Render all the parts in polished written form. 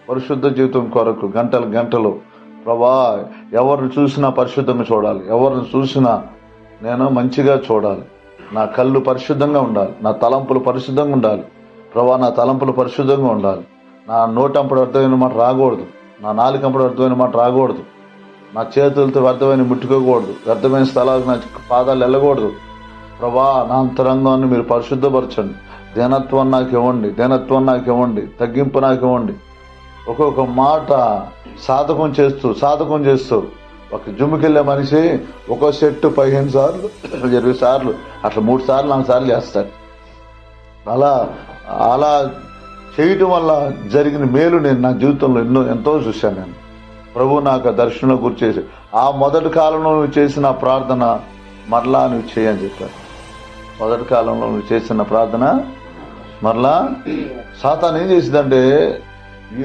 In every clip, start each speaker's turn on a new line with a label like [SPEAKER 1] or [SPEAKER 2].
[SPEAKER 1] పరిశుద్ధ జీవితం కొరకు గంటలు గంటలు ప్రభా ఎవరిని చూసినా పరిశుద్ధంగా చూడాలి, ఎవరిని చూసినా నేను మంచిగా చూడాలి, నా కళ్ళు పరిశుద్ధంగా ఉండాలి, నా తలంపులు పరిశుద్ధంగా ఉండాలి ప్రభా, నా తలంపులు పరిశుద్ధంగా ఉండాలి, నా నోటంపుడు అర్థమైన మాట రాకూడదు, నా నాలుకంపుడు అర్థమైన మాట రాకూడదు, నా చేతులతో వ్యర్థమైన ముట్టుకోకూడదు, వ్యర్థమైన స్థలాలకు నా పాదాలు వెళ్ళకూడదు ప్రభా. నా అంతరంగాన్ని మీరు పరిశుద్ధపరచండి, దీనత్వం నాకు ఇవ్వండి, దీనత్వం నాకు ఇవ్వండి, తగ్గింపు నాకు ఇవ్వండి. ఒక్కొక్క మాట సాధకం చేస్తూ ఒక జిమ్కి మనిషి ఒక్కో సెట్టు 15 సార్లు 20 సార్లు అట్లా 3 సార్లు 4 సార్లు చేస్తాడు. అలా చేయటం వల్ల జరిగిన మేలు నేను నా జీవితంలో ఎంతో చూశాను. నేను ప్రభు నాకు దర్శనం గురి చేసి ఆ మొదటి కాలంలో నువ్వు చేసిన ప్రార్థన మరలా నువ్వు చేయని చెప్పారు. మొదటి కాలంలో నువ్వు చేసిన ప్రార్థన మరలా సాతాను ఏం చేసిందంటే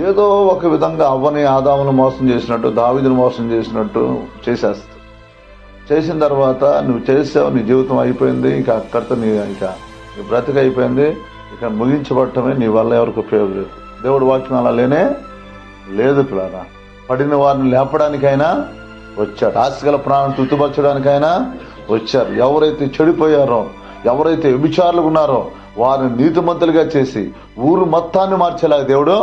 [SPEAKER 1] ఏదో ఒక విధంగా అవ్వని ఆదామును మోసం చేసినట్టు, దావీదును మోసం చేసినట్టు చేసేస్తుంది. చేసిన తర్వాత నువ్వు చేసావు, నీ జీవితం అయిపోయింది, ఇక అక్కడితో నీ బ్రతిక అయిపోయింది, ఇక ముగించబడటమే, నీ వల్ల ఎవరికి ఉపయోగం లేదు. దేవుడు వాక్యం అలా లేనే లేదు పిల్లరా. పడిన వారిని లేపడానికైనా వచ్చాడు, ఆశగల ప్రాణం తుత్తుపరచడానికైనా వచ్చారు. ఎవరైతే చెడిపోయారో, ఎవరైతే వ్యభిచారులు ఉన్నారో వారిని నీతిమంతులుగా చేసి ఊరు మొత్తాన్ని మార్చేలాగా దేవుడు